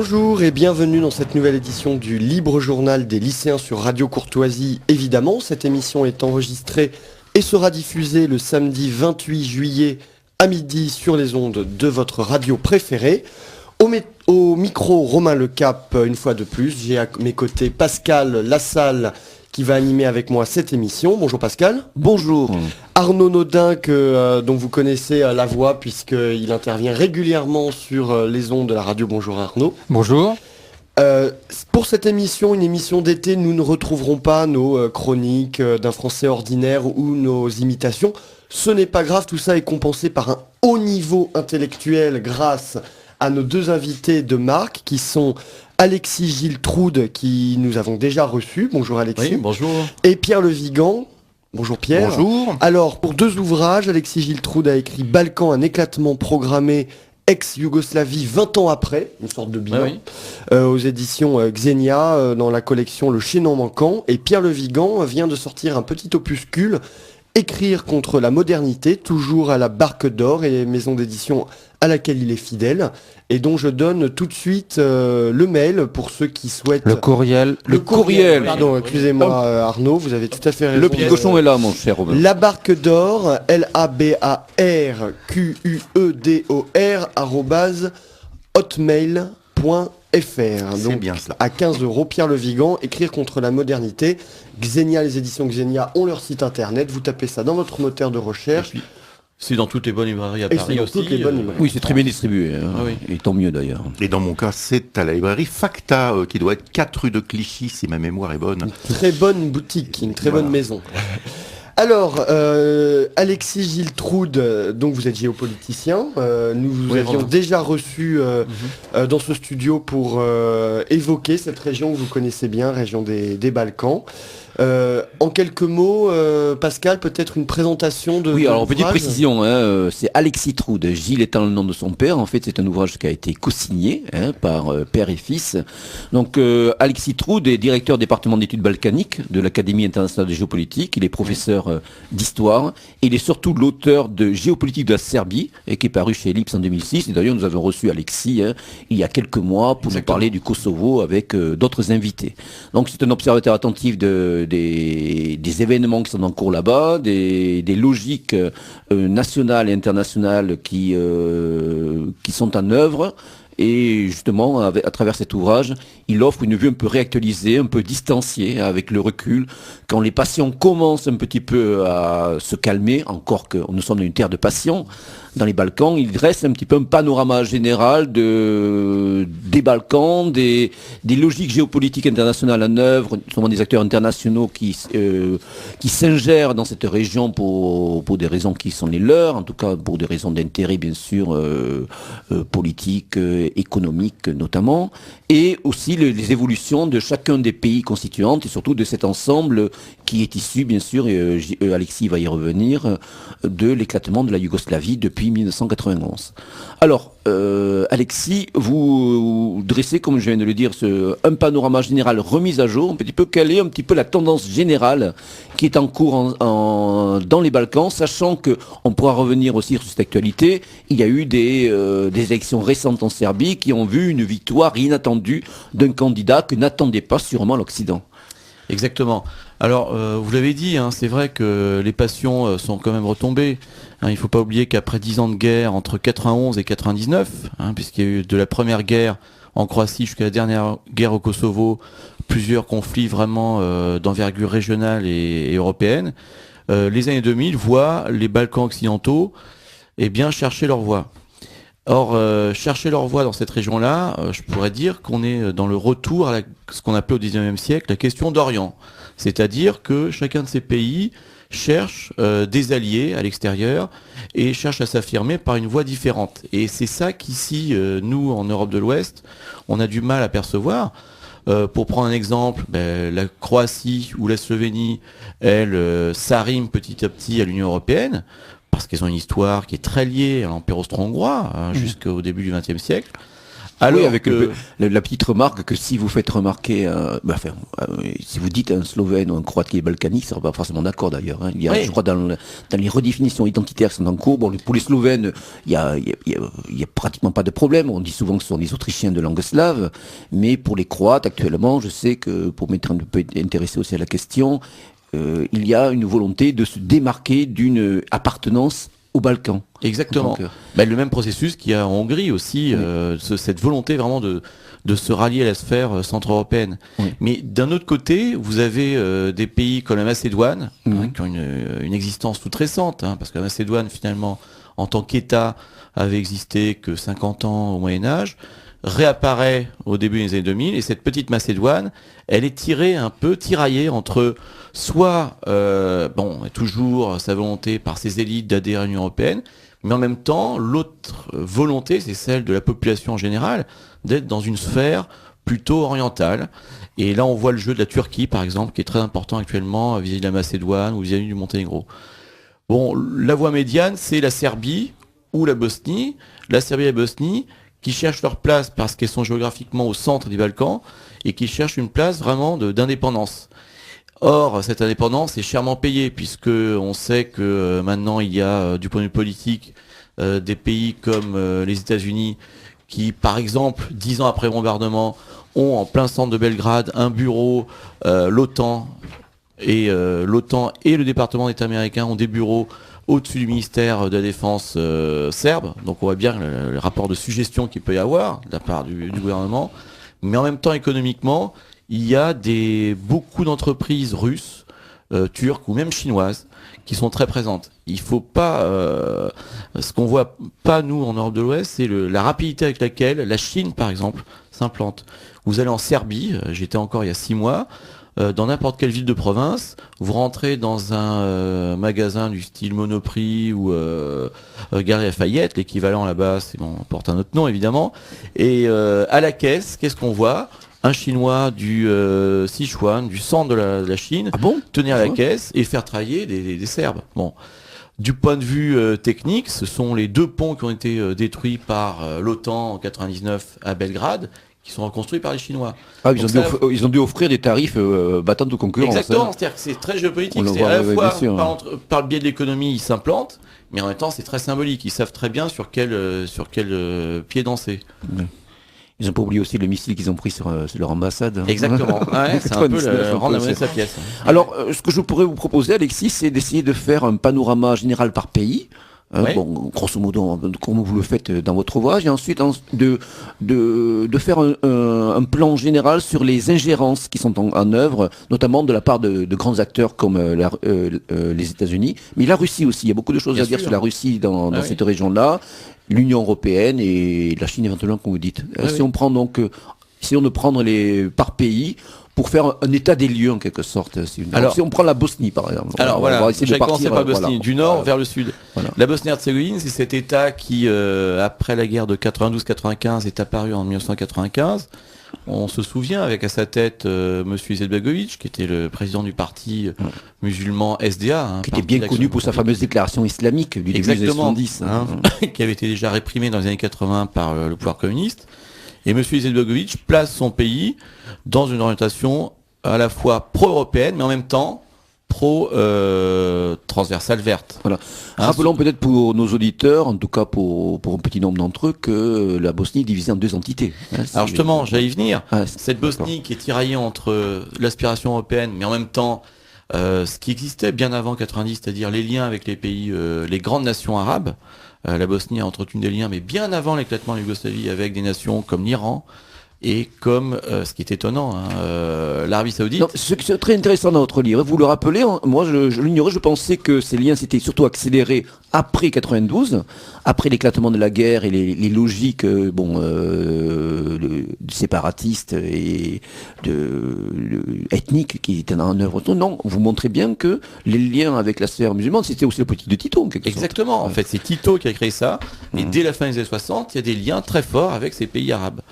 Bonjour et bienvenue dans cette nouvelle édition du Libre Journal des lycéens sur Radio Courtoisie. Évidemment, cette émission est enregistrée et sera diffusée le samedi 28 juillet à midi sur les ondes de votre radio préférée. Au micro, Romain Lecap, une fois de plus. J'ai à mes côtés Pascal Lassalle qui va animer avec moi cette émission. Bonjour Pascal. Bonjour. Arnaud Naudin, dont vous connaissez la voix puisqu'il intervient régulièrement sur les ondes de la radio. Bonjour Arnaud. Bonjour. Pour cette émission, une émission d'été, nous ne retrouverons pas nos chroniques d'un français ordinaire ou nos imitations. Ce n'est pas grave, tout ça est compensé par un haut niveau intellectuel grâce à nos deux invités de marque qui sont Alexis Gilles Troude, qui nous avons déjà reçu. Bonjour Alexis. Oui, bonjour. Et Pierre Le Vigan. Bonjour Pierre. Bonjour. Alors, pour deux ouvrages, Alexis Gilles Troude a écrit Balkan, un éclatement programmé ex-Yougoslavie 20 ans après, une sorte de bilan, aux éditions Xenia, dans la collection Le Chaînon Manquant. Et Pierre Le Vigan vient de sortir un petit opuscule, Écrire contre la modernité, toujours à la Barque d'Or et maison d'édition à laquelle il est fidèle, et dont je donne tout de suite le mail pour ceux qui souhaitent... Le courriel. Pardon, excusez-moi Arnaud, vous avez tout à fait raison. Le petit cochon est là, mon cher Robin. La Barque d'Or, LABARQUEDOR, @hotmail.fr. C'est Donc, bien cela. à 15 €, Pierre Le Vigan, Écrire contre la modernité. Xenia, les éditions Xenia ont leur site internet. Vous tapez ça dans votre moteur de recherche. C'est dans toutes les bonnes librairies à Et Paris c'est dans aussi. toutes les bonnes librairies. Oui, c'est très bien distribué. Ah oui. Et tant mieux d'ailleurs. Et dans mon cas, c'est à la librairie Facta, qui doit être 4 rue de Clichy, si ma mémoire est bonne. Très bonne boutique, une très bonne maison. Alors, Alexis Gilles Troude, donc vous êtes géopoliticien. Nous vous avions déjà reçu dans ce studio pour évoquer cette région que vous connaissez bien, région des Balkans. En quelques mots, Pascal, peut-être une présentation de... Oui, alors petite l'ouvrage. précision, c'est Alexis Troude, Gilles étant le nom de son père. En fait, c'est un ouvrage qui a été co-signé par père et fils. Donc, Alexis Troude est directeur département d'études balkaniques de l'Académie internationale de géopolitique. Il est professeur d'histoire. Il est surtout l'auteur de Géopolitique de la Serbie, et qui est paru chez Ellipse en 2006. Et d'ailleurs, nous avons reçu Alexis il y a quelques mois pour nous parler du Kosovo avec d'autres invités. Donc, c'est un observateur attentif des événements qui sont en cours là-bas, des logiques nationales et internationales qui sont en œuvre. Et justement, à travers cet ouvrage, il offre une vue un peu réactualisée, un peu distanciée, avec le recul. Quand les passions commencent un petit peu à se calmer, encore que nous sommes dans une terre de passion, dans les Balkans, il dresse un petit peu un panorama général des Balkans, des logiques géopolitiques internationales en œuvre, notamment des acteurs internationaux qui s'ingèrent dans cette région pour des raisons qui sont les leurs, en tout cas pour des raisons d'intérêt bien sûr politiques, économiques notamment, et aussi les évolutions de chacun des pays constituants et surtout de cet ensemble qui est issu bien sûr, et Alexis va y revenir, de l'éclatement de la Yougoslavie depuis 1991. Alors, Alexis, vous dressez, comme je viens de le dire, un panorama général remis à jour, un petit peu, quelle est un petit peu la tendance générale qui est en cours dans les Balkans, sachant qu'on pourra revenir aussi sur cette actualité. Il y a eu des élections récentes en Serbie qui ont vu une victoire inattendue d'un candidat que n'attendait pas sûrement l'Occident. Exactement. Alors, vous l'avez dit, c'est vrai que les passions sont quand même retombées. Il ne faut pas oublier qu'après 10 ans de guerre, entre 91 et 99, puisqu'il y a eu de la première guerre en Croatie jusqu'à la dernière guerre au Kosovo, plusieurs conflits vraiment d'envergure régionale et européenne, les années 2000 voient les Balkans occidentaux chercher leur voie. Or, chercher leur voie dans cette région-là, je pourrais dire qu'on est dans le retour à ce qu'on appelait au XIXe siècle la question d'Orient. C'est-à-dire que chacun de ces pays cherche des alliés à l'extérieur et cherche à s'affirmer par une voie différente. Et c'est ça qu'ici, nous, en Europe de l'Ouest, on a du mal à percevoir. Pour prendre un exemple, la Croatie ou la Slovénie, elles s'arriment petit à petit à l'Union européenne, parce qu'elles ont une histoire qui est très liée à l'Empire austro-hongrois, jusqu'au début du XXe siècle. Alors, oui, avec la petite remarque que si vous faites remarquer, si vous dites un Slovène ou un Croate qui est balkanique, ça ne sera pas forcément d'accord d'ailleurs. Hein. Il y a, je crois, dans les redéfinitions identitaires qui sont en cours, pour les Slovènes, il y a pratiquement pas de problème. On dit souvent que ce sont des Autrichiens de langue slave, mais pour les Croates, actuellement, je sais que, pour m'être un peu intéressé aussi à la question, il y a une volonté de se démarquer d'une appartenance aux Balkans. Exactement. Donc, le même processus qu'il y a en Hongrie aussi, cette volonté vraiment de se rallier à la sphère centre-européenne. Oui. Mais d'un autre côté, vous avez des pays comme la Macédoine, qui ont une existence toute récente, parce que la Macédoine, finalement, en tant qu'État, avait existé que 50 ans au Moyen-Âge, réapparaît au début des années 2000, et cette petite Macédoine, elle est tiraillée entre soit, toujours sa volonté par ses élites d'adhérer à l'Union européenne, mais en même temps, l'autre volonté, c'est celle de la population en général, d'être dans une sphère plutôt orientale. Et là, on voit le jeu de la Turquie, par exemple, qui est très important actuellement vis-à-vis de la Macédoine ou vis-à-vis du Monténégro. Bon, la voie médiane, c'est la Serbie ou la Bosnie. La Serbie et la Bosnie, qui cherchent leur place parce qu'elles sont géographiquement au centre des Balkans et qui cherchent une place vraiment d'indépendance. Or, cette indépendance est chèrement payée puisque on sait que maintenant il y a, du point de vue politique, des pays comme les États-Unis qui, par exemple, 10 ans après le bombardement, ont en plein centre de Belgrade un bureau, l'OTAN et le département d'État américain ont des bureaux au-dessus du ministère de la Défense serbe. Donc on voit bien le rapport de suggestion qu'il peut y avoir de la part du gouvernement. Mais en même temps, économiquement, il y a beaucoup d'entreprises russes, turques ou même chinoises qui sont très présentes. Il faut pas... ce qu'on voit pas, nous, en Europe de l'Ouest, c'est la rapidité avec laquelle la Chine, par exemple, s'implante. Vous allez en Serbie, j'étais encore il y a 6 mois, dans n'importe quelle ville de province, vous rentrez dans un magasin du style Monoprix ou Galeries Lafayette, l'équivalent là-bas, porte un autre nom évidemment, et à la caisse, qu'est-ce qu'on voit ? Un Chinois du Sichuan, du centre de la Chine, tenir la caisse et faire travailler des Serbes. Bon. Du point de vue technique, ce sont les 2 ponts qui ont été détruits par l'OTAN en 99 à Belgrade, qui sont reconstruits par les Chinois. Ah, ils ont dû offrir des tarifs battants de concurrence. Exactement, c'est-à-dire que c'est très géopolitique. C'est à la fois par le biais de l'économie, ils s'implantent, mais en même temps, c'est très symbolique. Ils savent très bien sur quel pied danser. Oui. Ils n'ont pas oublié aussi le missile qu'ils ont pris sur leur ambassade. Exactement. C'est un peu rendre la monnaie de sa pièce. Alors, ce que je pourrais vous proposer, Alexis, c'est d'essayer de faire un panorama général par pays. Oui. Grosso modo, comme vous le faites dans votre ouvrage, et ensuite de faire un plan général sur les ingérences qui sont en œuvre, notamment de la part de grands acteurs comme les États-Unis, mais la Russie aussi. Il y a beaucoup de choses à dire sur la Russie dans cette région-là, l'Union européenne et la Chine éventuellement, comme vous dites. Si on prend essayons de prendre par pays, pour faire un état des lieux en quelque sorte. Alors, si on prend la Bosnie par exemple. Alors voilà, j'ai commencé par la Bosnie, du nord vers le sud. Voilà. La Bosnie-Herzégovine, c'est cet état qui, après la guerre de 92-95, est apparu en 1995. On se souvient avec à sa tête M. Izetbegovic, qui était le président du parti musulman SDA. Qui était bien connu pour sa fameuse déclaration islamique du début des années 70. Qui avait été déjà réprimée dans les années 80 par le pouvoir communiste. Et M. Izetbegovic place son pays dans une orientation à la fois pro-européenne, mais en même temps pro-transversale verte. Voilà. Rappelons peut-être pour nos auditeurs, en tout cas pour un petit nombre d'entre eux, que la Bosnie est divisée en 2 entités. Alors justement, j'allais y venir. Cette Bosnie qui est tiraillée entre l'aspiration européenne, mais en même temps ce qui existait bien avant 90, c'est-à-dire les liens avec les pays, les grandes nations arabes. La Bosnie a entretenu des liens, mais bien avant l'éclatement de la Yougoslavie, avec des nations comme l'Iran et comme, ce qui est étonnant, l'Arabie Saoudite. Ce qui est très intéressant dans votre livre, vous le rappelez, moi je l'ignorais, je pensais que ces liens s'étaient surtout accélérés après 92, après l'éclatement de la guerre et les logiques séparatistes et ethniques qui étaient en œuvre. Non, vous montrez bien que les liens avec la sphère musulmane, c'était aussi le politique de Tito, en quelque sorte. Exactement, en fait, c'est Tito qui a créé ça, et dès la fin des années 60, il y a des liens très forts avec ces pays arabes.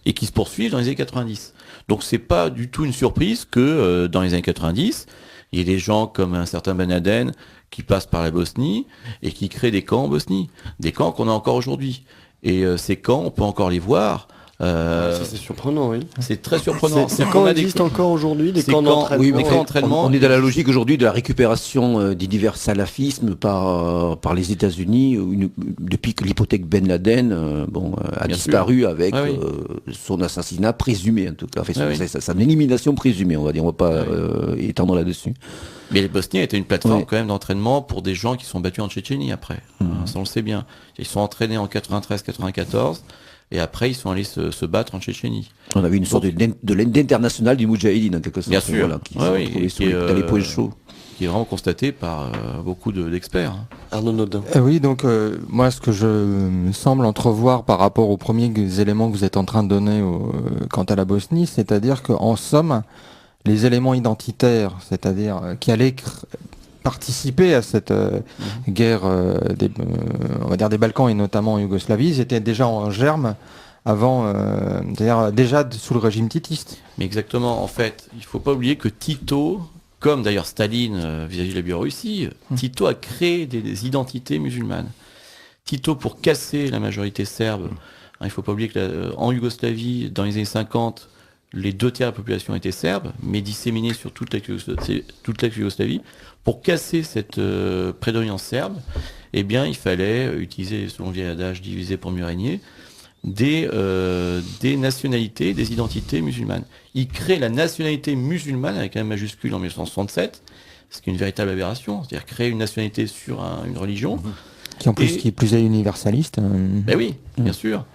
Et qui se poursuivent dans les années 90. Donc c'est pas du tout une surprise que dans les années 90, il y ait des gens comme un certain Ben Laden qui passent par la Bosnie et qui créent des camps en Bosnie, des camps qu'on a encore aujourd'hui. Et ces camps, on peut encore les voir Ça, c'est surprenant, oui. C'est très surprenant. Ces camps existent encore aujourd'hui, des camps d'entraînement. Oui, mais d'entraînement. On est dans la logique aujourd'hui de la récupération des divers salafismes par les États-Unis depuis que l'hypothèque Ben Laden a disparu avec son assassinat présumé, en tout cas. Son élimination présumée, on va dire. On va pas étendre là-dessus. Mais les Bosniens étaient une plateforme quand même d'entraînement pour des gens qui sont battus en Tchétchénie après. Ça, on le sait bien. Ils sont entraînés en 93-94. Et après, ils sont allés se battre en Tchétchénie. On avait une sorte d'international du Moudjahidine, en quelque sorte. Bien sûr. Voilà, qui dans les points chauds. Qui est vraiment constaté par beaucoup d'experts. Arnaud Nodin. Oui, donc moi, ce que je me semble entrevoir par rapport aux premiers éléments que vous êtes en train de donner quant à la Bosnie, c'est-à-dire qu'en somme, les éléments identitaires, c'est-à-dire qui allaient participer à cette guerre on va dire des Balkans et notamment en Yougoslavie, ils étaient déjà en germe avant, c'est-à-dire déjà sous le régime titiste. Mais exactement, en fait, il ne faut pas oublier que Tito, comme d'ailleurs Staline vis-à-vis de la Biélorussie, Tito a créé des identités musulmanes. Tito, pour casser la majorité serbe, il ne faut pas oublier qu'en Yougoslavie, dans les années 50, les 2 tiers de la population étaient serbes, mais disséminés sur toute l'ex-Yougoslavie. Pour casser cette prédominance serbe, eh bien, il fallait utiliser, selon le vieil adage, diviser pour mieux régner, des nationalités, des identités musulmanes. Il crée la nationalité musulmane avec un majuscule en 1967, ce qui est une véritable aberration, c'est-à-dire créer une nationalité sur une religion. Qui est plus universaliste. Ben oui, bien sûr.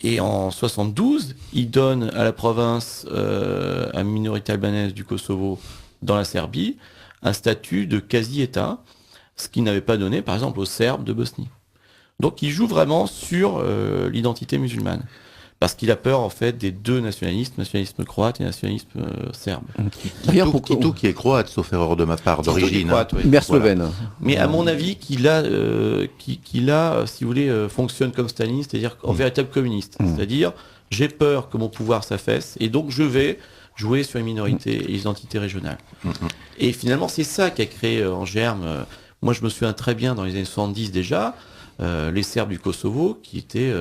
Et en 72, il donne à la province, à une minorité albanaise du Kosovo dans la Serbie, un statut de quasi-État, ce qu'il n'avait pas donné, par exemple, aux Serbes de Bosnie. Donc il joue vraiment sur l'identité musulmane. Parce qu'il a peur, en fait, des 2 nationalisme croate et nationalisme serbe. Tito qui est croate, sauf erreur de ma part, d'origine. Slovène. Mais à mon avis, qu'il a, si vous voulez, fonctionne comme Staline, c'est-à-dire en véritable communiste. C'est-à-dire, j'ai peur que mon pouvoir s'affaisse, et donc je vais jouer sur les minorités et les identités régionales. Et finalement, c'est ça qui a créé en germe. Moi, je me souviens très bien, dans les années 70 déjà, les Serbes du Kosovo qui étaient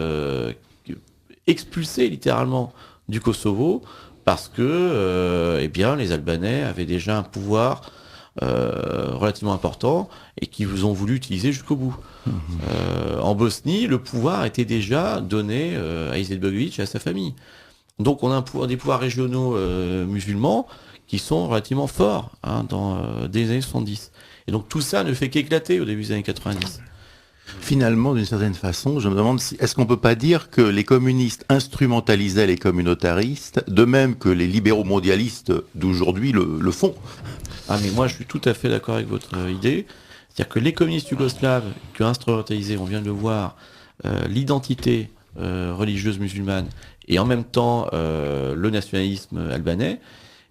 expulsés littéralement du Kosovo parce que les Albanais avaient déjà un pouvoir relativement important et qui vous ont voulu utiliser jusqu'au bout. En Bosnie, le pouvoir était déjà donné à Izetbegovic et à sa famille. Donc on a des pouvoirs régionaux musulmans qui sont relativement forts dans des années 70. Et donc tout ça ne fait qu'éclater au début des années 90. Finalement, d'une certaine façon, je me demande est-ce qu'on ne peut pas dire que les communistes instrumentalisaient les communautaristes, de même que les libéraux mondialistes d'aujourd'hui le font? Ah mais moi je suis tout à fait d'accord avec votre idée. C'est-à-dire que les communistes yougoslaves qui ont instrumentalisé, on vient de le voir, l'identité religieuse musulmane et en même temps le nationalisme albanais,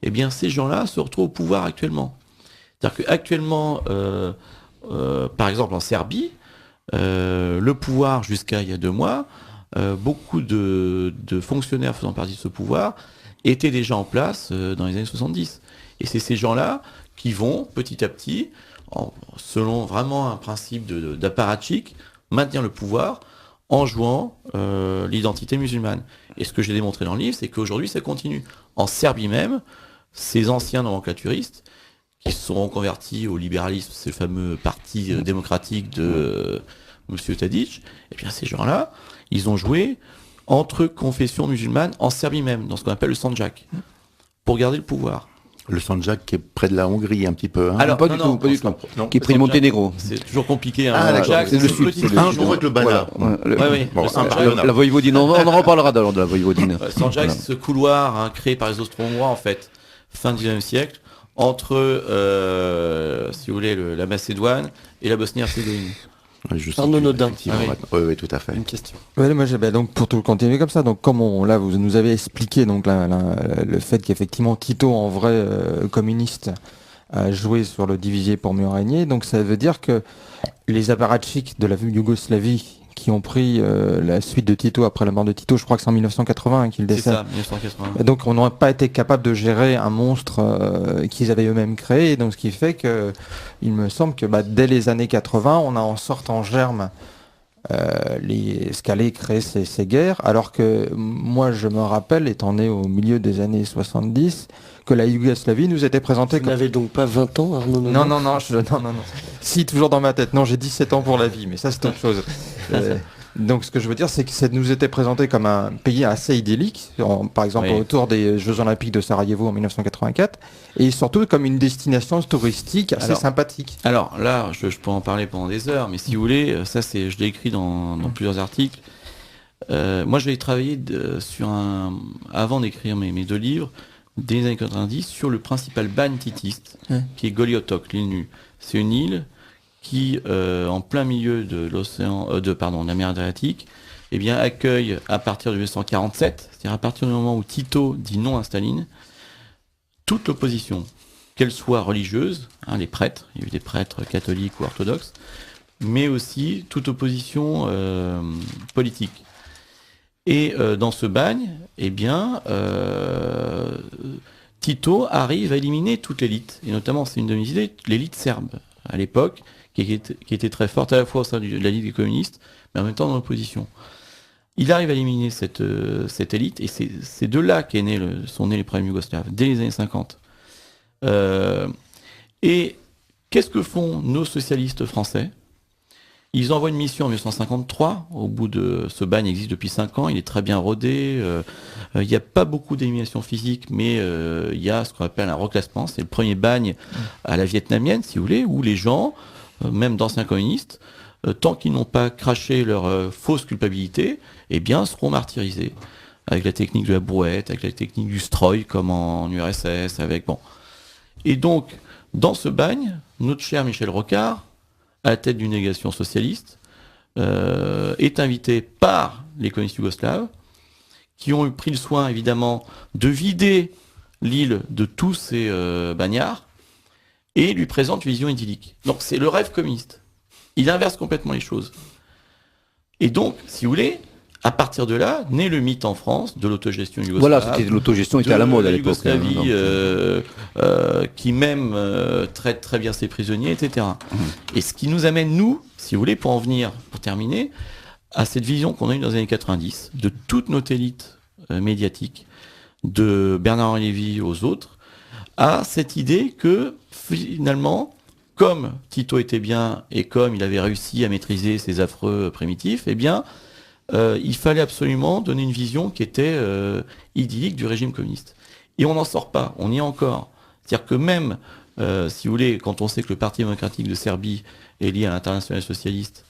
eh bien ces gens-là se retrouvent au pouvoir actuellement. C'est-à-dire qu'actuellement, par exemple en Serbie, le pouvoir jusqu'à il y a 2 mois, beaucoup de fonctionnaires faisant partie de ce pouvoir étaient déjà en place dans les années 70. Et c'est ces gens-là qui vont petit à petit, selon vraiment un principe d'apparatchik, maintenir le pouvoir en jouant l'identité musulmane. Et ce que j'ai démontré dans le livre, c'est qu'aujourd'hui ça continue. En Serbie même, ces anciens nomenclaturistes qui se sont convertis au libéralisme, c'est le fameux parti démocratique de M. Tadic, et bien ces gens-là, ils ont joué entre confessions musulmanes en Serbie même, dans ce qu'on appelle le Sandjak, pour garder le pouvoir. Le Sandjak qui est près de la Hongrie un petit peu. Alors pas du tout. Qui est près du Monténégro. C'est toujours compliqué. C'est le sud. Je vois que le Banat. La Voïvodine, on en reparlera d'ailleurs de la Voïvodine. Sandjak, c'est ce couloir créé par les Austro-Hongrois en fait, fin du XIXe siècle, entre, si vous voulez, la Macédoine et la Bosnie-Herzégovine. Arnaud Nodin. Oui, tout à fait. Une question. Ouais, moi, donc pour tout continuer comme ça, donc comme là vous nous avez expliqué donc le fait qu'effectivement Tito en vrai communiste a joué sur le diviser pour mieux régner, donc ça veut dire que les apparatchiks de la Yougoslavie qui ont pris la suite de Tito après la mort de Tito, je crois que c'est en 1980 qu'il décède. C'est ça, 1980. Donc on n'aurait pas été capable de gérer un monstre qu'ils avaient eux-mêmes créé, donc ce qui fait que il me semble que dès les années 80, on a en sorte en germe ce qu'allaient créer ces guerres, alors que moi je me rappelle, étant né au milieu des années 70, que la Yougoslavie nous était présentée Vous n'avez donc pas 20 ans, Arnaud Nodin ? Non. Si, toujours dans ma tête. Non, j'ai 17 ans pour la vie, mais ça c'est autre chose. Donc ce que je veux dire, c'est que ça nous était présenté comme un pays assez idyllique, par exemple autour des Jeux Olympiques de Sarajevo en 1984, et surtout comme une destination touristique assez sympathique. Alors là, je peux en parler pendant des heures, mais si vous voulez, ça je l'ai écrit dans plusieurs articles. Moi, j'avais travaillé avant d'écrire mes 2 livres, des années 90, sur le principal bagne titiste, qui est Goliotok, l'île nue. C'est une île qui, en plein milieu de la mer Adriatique, eh bien, accueille à partir de 1947, c'est-à-dire à partir du moment où Tito dit non à Staline, toute l'opposition, qu'elle soit religieuse, les prêtres, il y a eu des prêtres catholiques ou orthodoxes, mais aussi toute opposition politique. Et dans ce bagne, eh bien, Tito arrive à éliminer toute l'élite, et notamment, c'est une de mes idées, l'élite serbe à l'époque, qui était très forte à la fois au sein de la Ligue des communistes, mais en même temps dans l'opposition. Il arrive à éliminer cette élite, et c'est de là sont nés les problèmes yougoslaves, dès les années 50. Et qu'est-ce que font nos socialistes français ? Ils envoient une mission en 1953, au bout de ce bagne existe depuis 5 ans, il est très bien rodé, il n'y a pas beaucoup d'élimination physique, mais il y a ce qu'on appelle un reclassement, c'est le premier bagne à la vietnamienne, si vous voulez, où les gens, même d'anciens communistes, tant qu'ils n'ont pas craché leur fausse culpabilité, eh bien, seront martyrisés. Avec la technique de la brouette, avec la technique du stroy, comme en URSS, Et donc, dans ce bagne, notre cher Michel Rocard, à la tête d'une délégation socialiste, est invité par les communistes yougoslaves, qui ont pris le soin, évidemment, de vider l'île de tous ces bagnards, et lui présente une vision idyllique. Donc c'est le rêve communiste. Il inverse complètement les choses. Et donc, si vous voulez, à partir de là, naît le mythe en France de l'autogestion yougoslave. Voilà, l'autogestion était à la mode à l'époque. Yougoslavie, qui même traite très bien ses prisonniers, etc. Et ce qui nous amène, nous, si vous voulez, pour terminer, à cette vision qu'on a eue dans les années 90, de toute notre élite médiatique, de Bernard-Henri Lévy aux autres, à cette idée que, finalement, comme Tito était bien et comme il avait réussi à maîtriser ces affreux primitifs, eh bien, il fallait absolument donner une vision qui était idyllique du régime communiste. Et on n'en sort pas, on y est encore. C'est-à-dire que même, si vous voulez, quand on sait que le Parti démocratique de Serbie est lié à l'Internationale socialiste,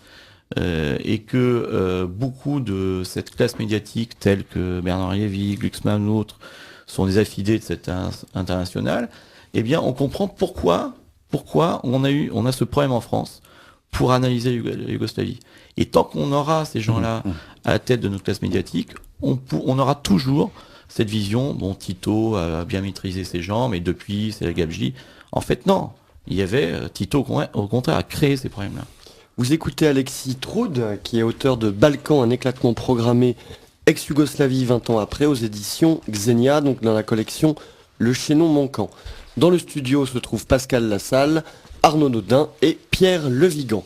et que beaucoup de cette classe médiatique, telle que Bernard Lévy, Glucksmann ou autres, sont des affidés de cette internationale, eh bien, on comprend pourquoi on a ce problème en France pour analyser la Yougoslavie. Et tant qu'on aura ces gens-là à la tête de notre classe médiatique, on aura toujours cette vision, bon, Tito a bien maîtrisé ses gens, mais depuis, c'est la gabegie. En fait, non. Il y avait Tito, au contraire, a créé ces problèmes-là. Vous écoutez Alexis Troud, qui est auteur de Balkan, un éclatement programmé ex-Yougoslavie 20 ans après, aux éditions Xenia, donc dans la collection Le Chaînon Manquant. Dans le studio se trouve Pascal Lassalle, Arnaud Nodin et Pierre Levigan.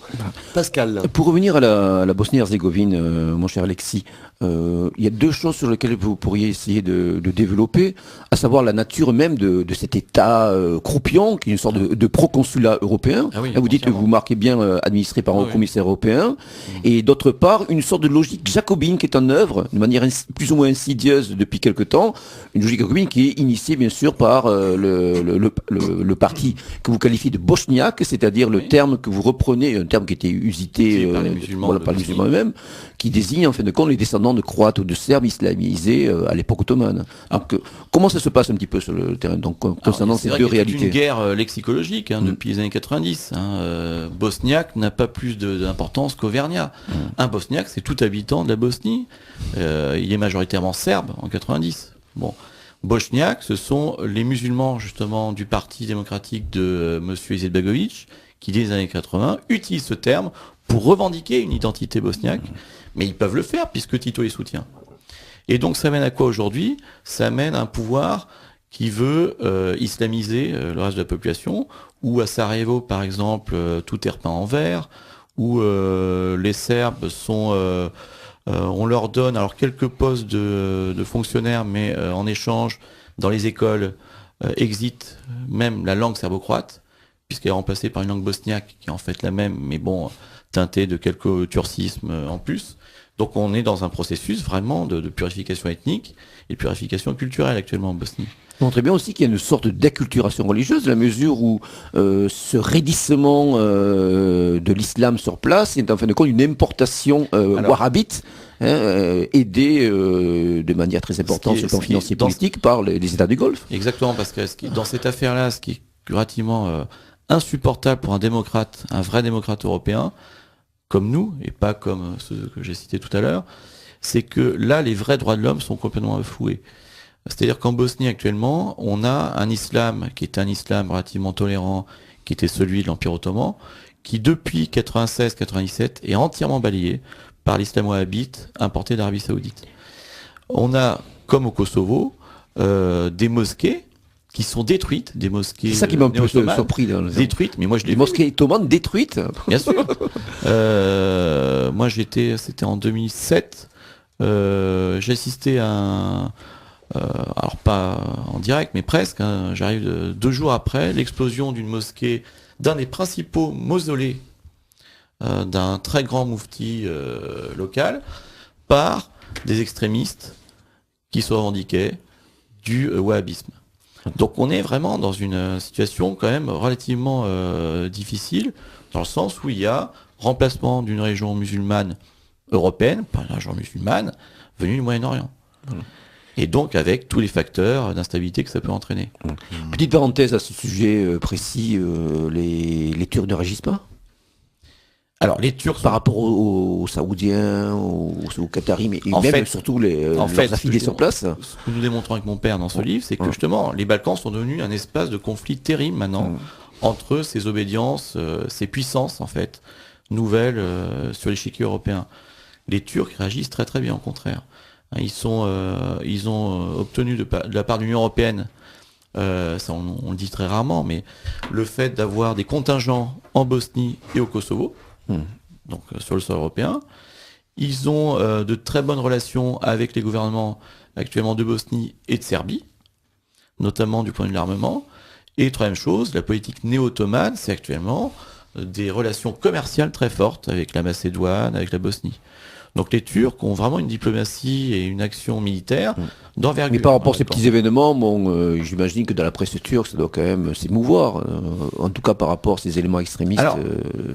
Pascal. Pour revenir à la Bosnie-Herzégovine, mon cher Alexis, il y a 2 choses sur lesquelles vous pourriez essayer de développer, à savoir la nature même de cet État croupion, qui est une sorte de proconsulat européen. Ah oui, vous dites que vous marquez bien administré par un commissaire européen. Et d'autre part, une sorte de logique jacobine qui est en œuvre, de manière plus ou moins insidieuse depuis quelque temps. Une logique jacobine qui est initiée bien sûr par le parti que vous qualifiez de bosniaque, c'est-à-dire le terme que vous reprenez, un terme qui était usité par les musulmans eux-mêmes, qui désigne en fin de compte les descendants de Croates ou de Serbes islamisés à l'époque ottomane. Donc, comment ça se passe un petit peu sur le terrain, donc, concernant ces 2 réalités ? C'est une guerre lexicologique depuis les années 90. Bosniaque n'a pas plus d'importance qu'Auvergnat. Un bosniaque, c'est tout habitant de la Bosnie. Il est majoritairement serbe en 90. Bon. Bosniaque, ce sont les musulmans justement du Parti démocratique de M. Izetbegovic, qui dès les années 80 utilisent ce terme pour revendiquer une identité bosniaque, mais ils peuvent le faire puisque Tito les soutient. Et donc ça mène à quoi aujourd'hui ? Ça mène à un pouvoir qui veut islamiser le reste de la population, ou à Sarajevo par exemple, tout est repeint en vert, où les Serbes on leur donne alors quelques postes de fonctionnaires, mais en échange, dans les écoles, exit même la langue serbo-croate, puisqu'elle est remplacée par une langue bosniaque qui est en fait la même, mais bon, teintée de quelques turcismes en plus. Donc on est dans un processus vraiment de purification ethnique et de purification culturelle actuellement en Bosnie. On montre bien aussi qu'il y a une sorte d'acculturation religieuse, la mesure où ce raidissement de l'islam sur place est en fin de compte une importation wahhabite, aidée de manière très importante sur le plan financier et politique par les États du Golfe. Exactement, parce que dans cette affaire-là, ce qui est relativement insupportable pour un démocrate, un vrai démocrate européen, comme nous, et pas comme ceux que j'ai cités tout à l'heure, c'est que là, les vrais droits de l'homme sont complètement bafoués. C'est-à-dire qu'en Bosnie actuellement, on a un islam qui est un islam relativement tolérant, qui était celui de l'Empire ottoman, qui depuis 96-97 est entièrement balayé par l'islam wahhabite importé d'Arabie Saoudite. On a, comme au Kosovo, des mosquées qui sont détruites, des mosquées. C'est ça qui m'a un peu surpris. Détruites, mais moi je l'ai vu. Des mosquées ottomanes détruites. Bien sûr. Moi c'était en 2007. J'ai assisté à alors pas en direct, mais presque. J'arrive 2 jours après l'explosion d'une mosquée, d'un des principaux mausolées d'un très grand moufti local, par des extrémistes qui se revendiquaient du wahhabisme. Donc on est vraiment dans une situation quand même relativement difficile, dans le sens où il y a remplacement d'une région musulmane européenne par une région musulmane venue du Moyen-Orient. Et donc avec tous les facteurs d'instabilité que ça peut entraîner. Petite parenthèse à ce sujet précis, les Turcs ne réagissent pas ? Alors les Turcs par rapport aux Saoudiens, aux Qataris, mais même surtout leurs affiliés sur place. Ce que nous démontrons avec mon père dans ce livre, c'est que justement les Balkans sont devenus un espace de conflit terrible maintenant entre ces obédiences, ces puissances en fait nouvelles sur l'échiquier européen. Les Turcs réagissent très très bien, au contraire. Ils ont obtenu de la part de l'Union européenne, ça on le dit très rarement, mais le fait d'avoir des contingents en Bosnie et au Kosovo, donc sur le sol européen. Ils ont de très bonnes relations avec les gouvernements actuellement de Bosnie et de Serbie, notamment du point de vue de l'armement. Et troisième chose, la politique néo-ottomane, c'est actuellement des relations commerciales très fortes avec la Macédoine, avec la Bosnie. Donc les Turcs ont vraiment une diplomatie et une action militaire d'envergure. Mais par rapport à ces petits événements, j'imagine que dans la presse turque, ça doit quand même s'émouvoir, en tout cas par rapport à ces éléments extrémistes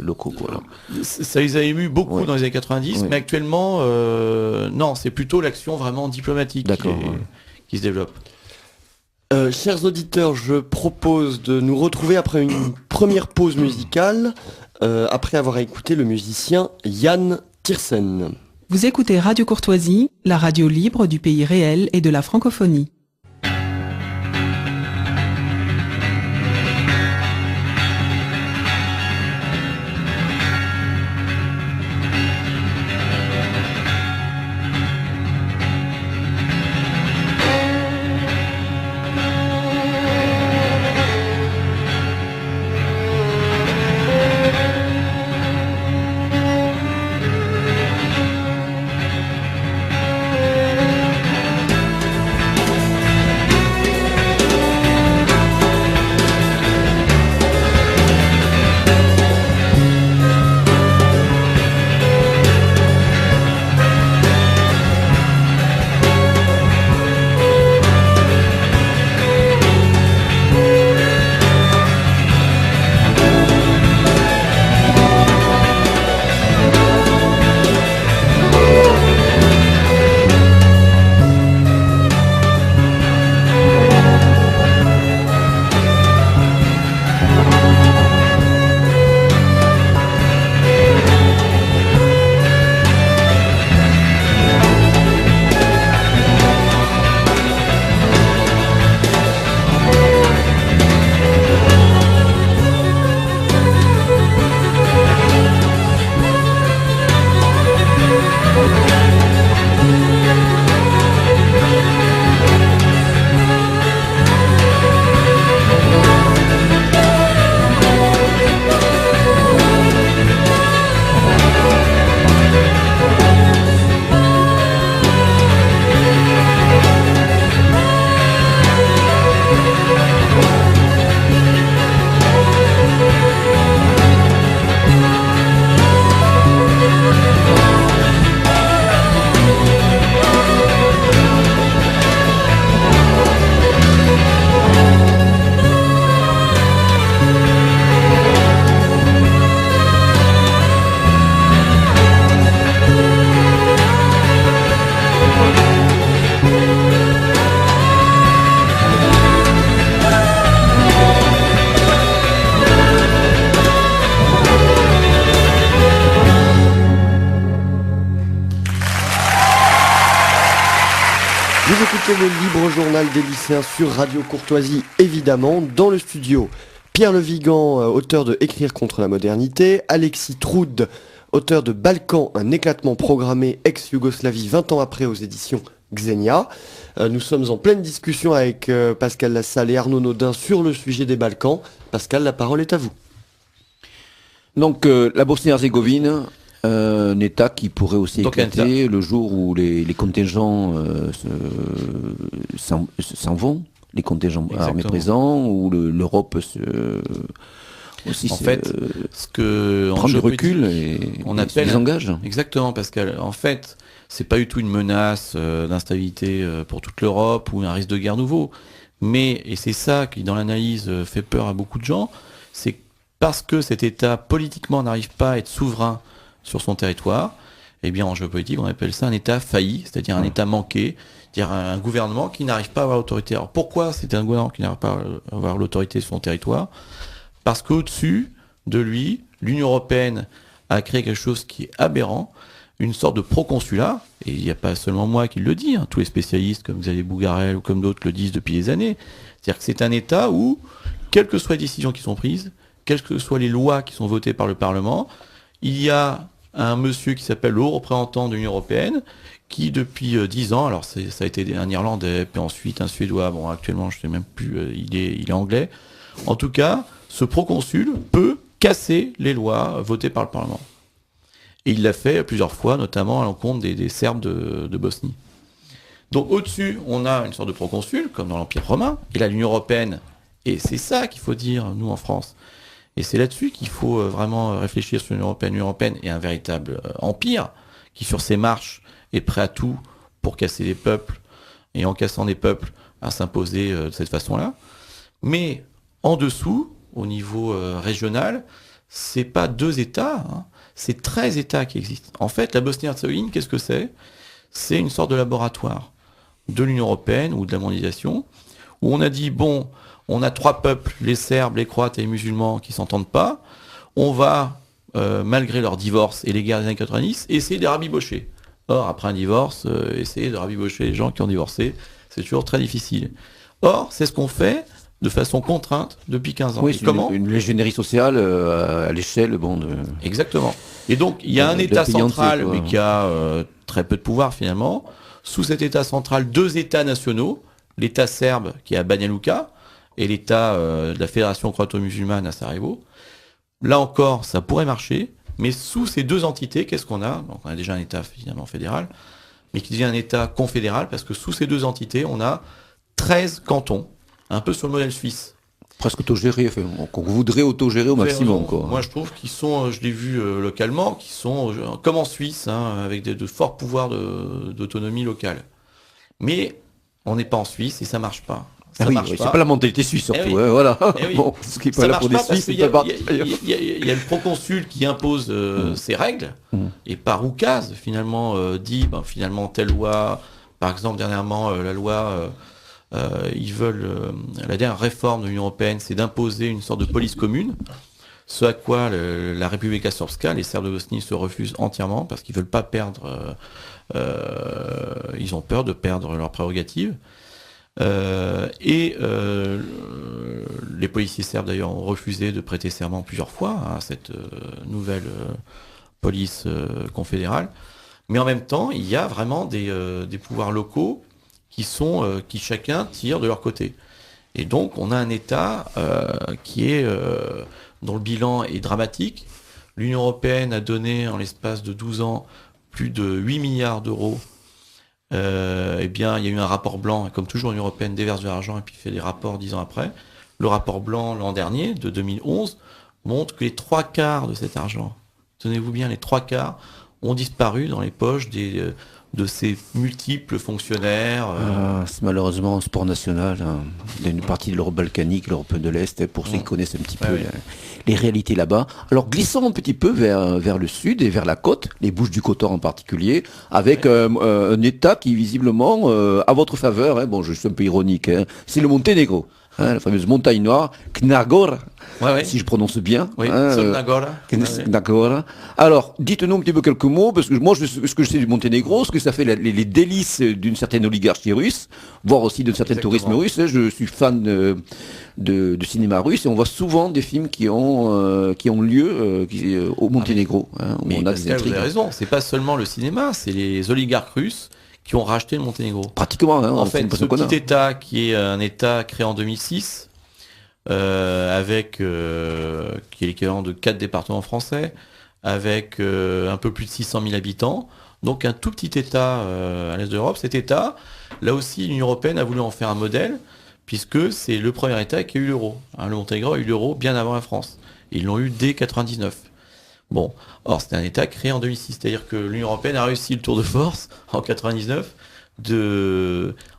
locaux. Voilà. Ça les a émus beaucoup dans les années 90, mais actuellement, non, c'est plutôt l'action vraiment diplomatique qui se développe. Chers auditeurs, je propose de nous retrouver après une première pause musicale, après avoir écouté le musicien Yann Tiersen. Vous écoutez Radio Courtoisie, la radio libre du pays réel et de la francophonie. C'était le libre journal des lycéens sur Radio Courtoisie, évidemment. Dans le studio, Pierre Le Vigan, auteur de Écrire contre la modernité, Alexis Troud, auteur de Balkan, un éclatement programmé ex-Yougoslavie 20 ans après aux éditions Xenia. Nous sommes en pleine discussion avec Pascal Lassalle et Arnaud Naudin sur le sujet des Balkans. Pascal, la parole est à vous. Donc la Bosnie-Herzégovine, un État qui pourrait aussi éclater le jour où les contingents s'en vont, les contingents armés présents, où l'Europe aussi en fait, ce que prend du recul et on appelle les engage. Exactement, Pascal. En fait, c'est pas du tout une menace d'instabilité pour toute l'Europe ou un risque de guerre nouveau. Mais, et c'est ça qui, dans l'analyse, fait peur à beaucoup de gens, c'est parce que cet État, politiquement, n'arrive pas à être souverain sur son territoire, eh bien, en géopolitique, on appelle ça un État failli, c'est-à-dire un État manqué, c'est-à-dire un gouvernement qui n'arrive pas à avoir l'autorité. Alors, pourquoi c'est un gouvernement qui n'arrive pas à avoir l'autorité sur son territoire ? Parce qu'au-dessus de lui, l'Union européenne a créé quelque chose qui est aberrant, une sorte de proconsulat, et il n'y a pas seulement moi qui le dis, tous les spécialistes comme Xavier Bougarel ou comme d'autres le disent depuis des années, c'est-à-dire que c'est un État où, quelles que soient les décisions qui sont prises, quelles que soient les lois qui sont votées par le Parlement, il y a un monsieur qui s'appelle le haut représentant de l'Union européenne, qui depuis 10 ans, alors ça a été un Irlandais, puis ensuite un Suédois, bon actuellement je ne sais même plus, il est anglais, en tout cas, ce proconsul peut casser les lois votées par le Parlement. Et il l'a fait plusieurs fois, notamment à l'encontre des Serbes de Bosnie. Donc au-dessus, on a une sorte de proconsul, comme dans l'Empire romain, et là l'Union européenne, et c'est ça qu'il faut dire, nous en France. Et c'est là-dessus qu'il faut vraiment réfléchir sur l'Union européenne. L'Union européenne est un véritable empire, qui sur ses marches est prêt à tout pour casser les peuples, et en cassant des peuples, à s'imposer de cette façon-là. Mais en dessous, au niveau régional, c'est pas 2 États, c'est 13 États qui existent. En fait, la Bosnie-Herzégovine, qu'est-ce que c'est ? C'est une sorte de laboratoire de l'Union européenne ou de la mondialisation, où on a dit, bon, on a 3 peuples, les Serbes, les Croates et les musulmans qui s'entendent pas, on va, malgré leur divorce et les guerres des années 90, essayer de les rabibocher. Or, après un divorce, essayer de rabibocher les gens qui ont divorcé, c'est toujours très difficile. Or, c'est ce qu'on fait de façon contrainte depuis 15 ans. Oui, c'est une ingénierie sociale à l'échelle de... Exactement. Et donc, il y a un État central, mais qui a très peu de pouvoir finalement. Sous cet État central, 2 États nationaux, l'État serbe qui est à Banja Luka et l'État de la Fédération croato-musulmane à Sarajevo. Là encore, ça pourrait marcher, mais sous ces 2 entités, qu'est-ce qu'on a ? Donc, on a déjà un État finalement fédéral, mais qui devient un État confédéral, parce que sous ces 2 entités, on a 13 cantons, un peu sur le modèle suisse. Presque autogéré, qu'on voudrait autogérer au maximum. Moi je trouve qu'ils sont, je l'ai vu localement, qu'ils sont comme en Suisse, avec de forts pouvoirs d'autonomie locale. Mais on n'est pas en Suisse et ça marche pas. C'est pas la mentalité suisse surtout. Voilà. Bon, ce qui est pas là pour des Suisses, il y a le proconsul qui impose ses règles et par oukase finalement dit finalement telle loi, par exemple dernièrement la loi. Ils veulent la dernière réforme de l'Union européenne, c'est d'imposer une sorte de police commune. Ce à quoi la Republika Srpska, les Serbes de Bosnie, se refusent entièrement parce qu'ils veulent pas perdre. Ils ont peur de perdre leurs prérogatives. Les policiers serbes d'ailleurs ont refusé de prêter serment plusieurs fois à cette nouvelle police confédérale. Mais en même temps, il y a vraiment des pouvoirs locaux qui chacun tire de leur côté. Et donc on a un État dont le bilan est dramatique. L'Union européenne a donné en l'espace de 12 ans plus de 8 milliards d'euros. Eh bien, il y a eu un rapport blanc, et comme toujours l'Union européenne déverse de l'argent et puis fait des rapports 10 ans après. Le rapport blanc l'an dernier, de 2011, montre que les 3/4 de cet argent, tenez-vous bien, les 3/4 ont disparu dans les poches de ces multiples fonctionnaires. C'est malheureusement un sport national d'une partie de l'Europe balkanique, l'Europe de l'Est, pour ceux qui connaissent un petit peu les réalités là-bas. Alors glissons un petit peu vers le sud et vers la côte, les Bouches-du-Coton en particulier, avec un État qui visiblement, à votre faveur, bon je suis un peu ironique, c'est le Monténégro. la fameuse montagne noire, Knagor, Ouais. si je prononce bien. Oui, Knagor. Knagor. Alors, dites-nous un petit peu quelques mots, parce que moi, ce que je sais du Monténégro, ce que ça fait les délices d'une certaine oligarchie russe, voire aussi d'un certain tourisme russe. Je suis fan de cinéma russe et on voit souvent des films qui ont lieu au Monténégro. Où Mais on a Pascal, des intrigues. vous avez raison, c'est pas seulement le cinéma, c'est les oligarques russes qui ont racheté le Monténégro. Pratiquement. En fait, ce petit État qui est un État créé en 2006, avec qui est l'équivalent de 4 départements français, avec un peu plus de 600 000 habitants, donc un tout petit État à l'est de l'Europe. Cet État, là aussi, l'Union européenne a voulu en faire un modèle, puisque c'est le premier État qui a eu l'euro. Le Monténégro a eu l'euro bien avant la France. Ils l'ont eu dès 99. Bon, or c'était un État créé en 2006, c'est-à-dire que l'Union européenne a réussi le tour de force en 99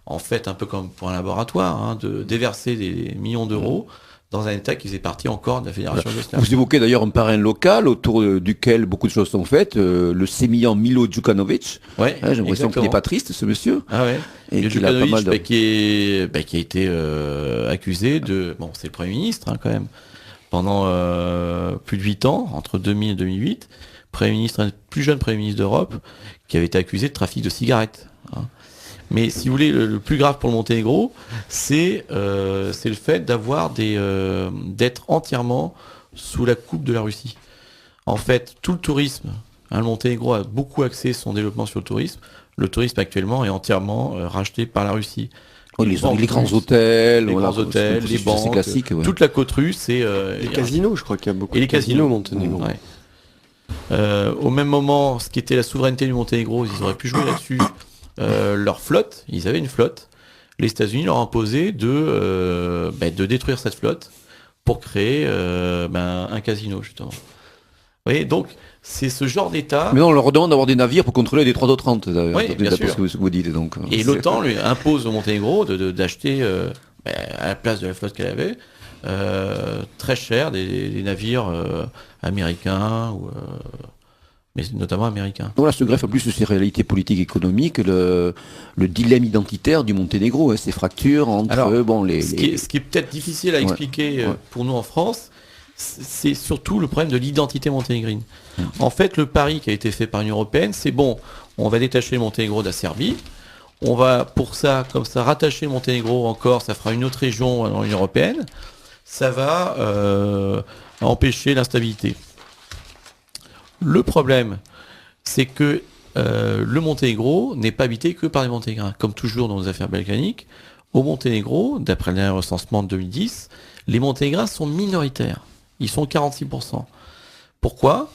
en fait un peu comme pour un laboratoire, de déverser des millions d'euros dans un État qui faisait partie encore de la Fédération yougoslave. Vous évoquez d'ailleurs un parrain local autour duquel beaucoup de choses sont faites, le sémillant Milo Djukanovic. Ouais, J'ai l'impression qu'il n'est pas triste, ce monsieur. Ah ouais. Et qu'il a pas mal de... qui a été accusé de... Bon, c'est le Premier ministre quand même. Pendant plus de 8 ans, entre 2000 et 2008, un plus jeune Premier ministre d'Europe, qui avait été accusé de trafic de cigarettes. Mais si vous voulez, le plus grave pour le Monténégro, c'est le fait d'être entièrement sous la coupe de la Russie. En fait, tout le tourisme, le Monténégro a beaucoup axé son développement sur le tourisme. Le tourisme actuellement est entièrement racheté par la Russie. Les grands hôtels, les banques, classique, ouais. toute la côte russe, c'est... les casinos, je crois qu'il y a beaucoup de casinos au Monténégro. Ouais. Au même moment, ce qui était la souveraineté du Monténégro, ils auraient pu jouer là-dessus. Leur flotte, ils avaient une flotte. Les États-Unis leur ont imposé de détruire cette flotte pour créer un casino, justement. Vous voyez, donc c'est ce genre d'État... Mais on leur demande d'avoir des navires pour contrôler les 330, oui, bien sûr. Ce que vous dites. Donc, et l'OTAN lui impose au Monténégro d'acheter, à la place de la flotte qu'elle avait, très cher des navires américains, mais notamment américains. Donc là se greffe en plus de ces réalités politiques et économiques, le dilemme identitaire du Monténégro, ces fractures entre... Alors, ce qui est peut-être difficile à expliquer pour nous en France, c'est surtout le problème de l'identité monténégrine. En fait, le pari qui a été fait par l'Union européenne, c'est bon, on va détacher le Monténégro de la Serbie, on va pour ça, comme ça, rattacher le Monténégro encore, ça fera une autre région dans l'Union européenne, ça va empêcher l'instabilité. Le problème, c'est que le Monténégro n'est pas habité que par les Monténégrins. Comme toujours dans les affaires balkaniques, au Monténégro, d'après le dernier recensement de 2010, les Monténégrins sont minoritaires. Ils sont 46%. Pourquoi ?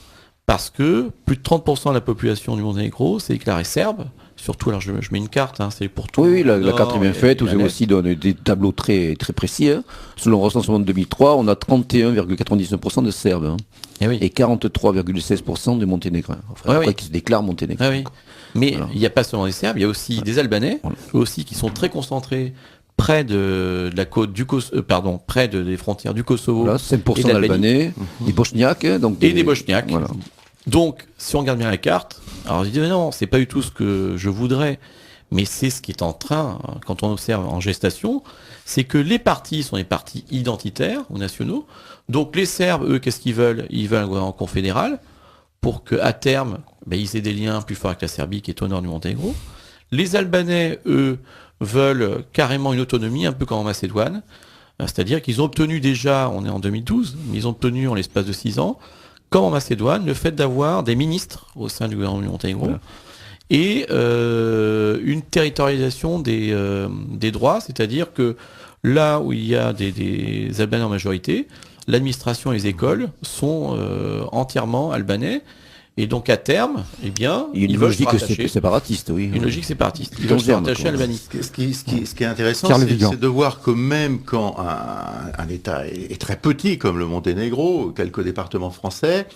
Parce que plus de 30% de la population du Monténégro s'est déclarée serbe. Surtout, alors je mets une carte, c'est pour tout. Oui, la carte est bien faite, vous avez aussi donné des tableaux très, très précis. Selon le recensement de 2003, on a 31,99% de Serbes et 43,16% de Monténégrins. Qui se déclarent Monténégrins. Mais il n'y a pas seulement des Serbes, il y a aussi des Albanais, aussi qui sont très concentrés près de la côte du près des frontières du Kosovo. Là, 5% d'Albanais, des Bosniaques. Des Bosniaques. Voilà. Donc, si on regarde bien la carte, alors je dis non, c'est pas du tout ce que je voudrais, mais c'est ce qui est en train, quand on observe en gestation, c'est que les partis sont des partis identitaires ou nationaux. Donc les Serbes, eux, qu'est-ce qu'ils veulent ? Ils veulent un gouvernement confédéral pour qu'à terme, ils aient des liens plus forts avec la Serbie qui est au nord du Monténégro. Les Albanais, eux, veulent carrément une autonomie, un peu comme en Macédoine. C'est-à-dire qu'ils ont obtenu déjà, on est en 2012, mais ils ont obtenu en l'espace de 6 ans, comme en Macédoine, le fait d'avoir des ministres au sein du gouvernement du Monténégro et une territorialisation des droits, c'est-à-dire que là où il y a des Albanais en majorité, l'administration et les écoles sont entièrement albanais. Et donc à terme, il y a une logique séparatiste, oui. Une logique séparatiste. Ils veulent se rattacher à l'Albanie. Ce qui est intéressant, c'est de voir que même quand un État est très petit, comme le Monténégro, quelques départements français,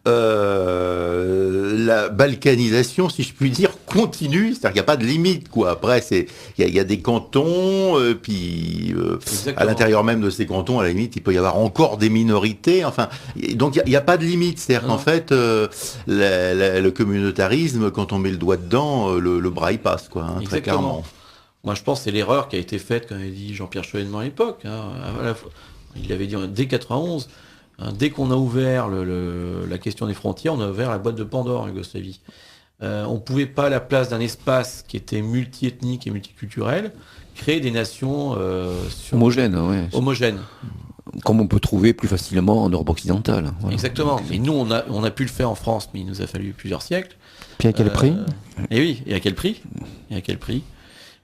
la balkanisation, si je puis dire, continue, c'est-à-dire qu'il n'y a pas de limite, quoi. Après, il y a des cantons, puis à l'intérieur même de ces cantons, à la limite, il peut y avoir encore des minorités. Enfin, donc il n'y a pas de limite, c'est-à-dire qu'en fait, le communautarisme, quand on met le doigt dedans, le bras y passe, quoi, très clairement. Moi, je pense que c'est l'erreur qui a été faite, comme avait dit Jean-Pierre Chevènement à l'époque. Il l'avait dit dès 91. Dès qu'on a ouvert la question des frontières, on a ouvert la boîte de Pandore en Yougoslavie. On ne pouvait pas, à la place d'un espace qui était multiethnique et multiculturel, créer des nations homogènes. Comme on peut trouver plus facilement en Europe occidentale. Voilà. Exactement. Et nous, on a pu le faire en France, mais il nous a fallu plusieurs siècles. Puis à quel prix ? Et oui, et à quel prix ?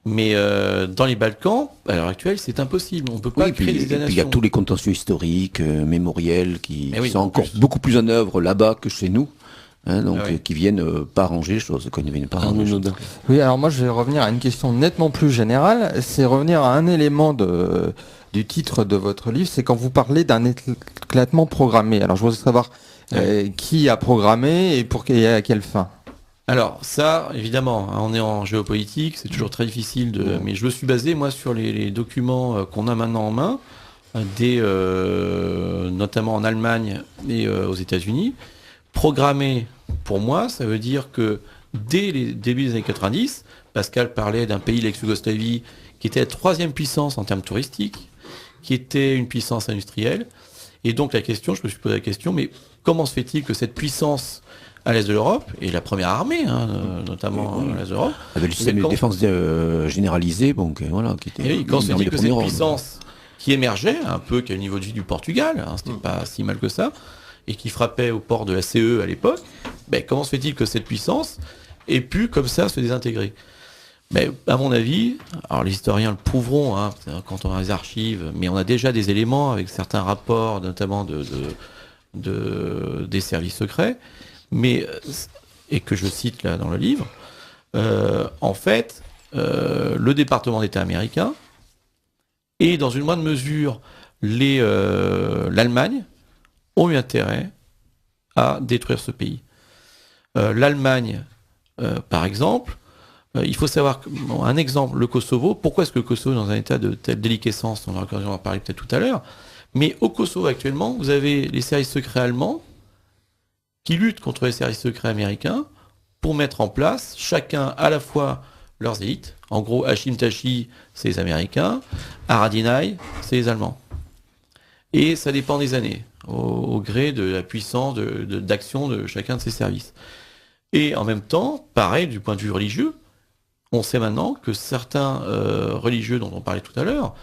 Mais dans les Balkans, à l'heure actuelle, c'est impossible. On ne peut pas créer des nations. Il y a tous les contentieux historiques, mémoriels, qui sont encore beaucoup plus en œuvre là-bas que chez nous. Qui viennent pas arranger les choses, quand ils ne viennent pas arranger les choses. Oui, alors moi je vais revenir à une question nettement plus générale, c'est revenir à un élément du titre de votre livre, c'est quand vous parlez d'un éclatement programmé. Alors je voudrais savoir qui a programmé et à quelle fin. Alors ça, évidemment, on est en géopolitique, c'est toujours très difficile mais je me suis basé moi sur les documents qu'on a maintenant en main, notamment en Allemagne et aux États-Unis. Programmer, pour moi, ça veut dire que dès les débuts des années 90, Pascal parlait d'un pays, l'ex-Yougoslavie, qui était la 3e puissance en termes touristiques, qui était une puissance industrielle. Et donc je me suis posé la question, mais comment se fait-il que cette puissance à l'est de l'Europe, et la première armée, notamment à l'est de l'Europe, avec le système de défense généralisé, qui était... Quand se fait-il que cette puissance qui émergeait, un peu qui a le niveau de vie du Portugal, c'était pas si mal que ça, et qui frappait au port de la CE à l'époque, comment se fait-il que cette puissance ait pu comme ça se désintégrer ? À mon avis, alors les historiens le prouveront quand on a les archives, mais on a déjà des éléments avec certains rapports, notamment des services secrets, et que je cite là dans le livre, en fait, le département d'État américain et dans une moindre mesure l'Allemagne ont eu intérêt à détruire ce pays. L'Allemagne, par exemple, il faut savoir, un exemple, le Kosovo. Pourquoi est-ce que le Kosovo est dans un état de telle déliquescence ? On aura l'occasion d'en parler peut-être tout à l'heure. Mais au Kosovo actuellement, vous avez les services secrets allemands qui luttent contre les services secrets américains pour mettre en place, chacun à la fois leurs élites. En gros, Hashim Tashi, c'est les Américains. Haradinaj, c'est les Allemands. Et ça dépend des années, au gré de la puissance d'action de chacun de ces services. Et en même temps, pareil, du point de vue religieux, on sait maintenant que certains religieux dont on parlait tout à l'heure,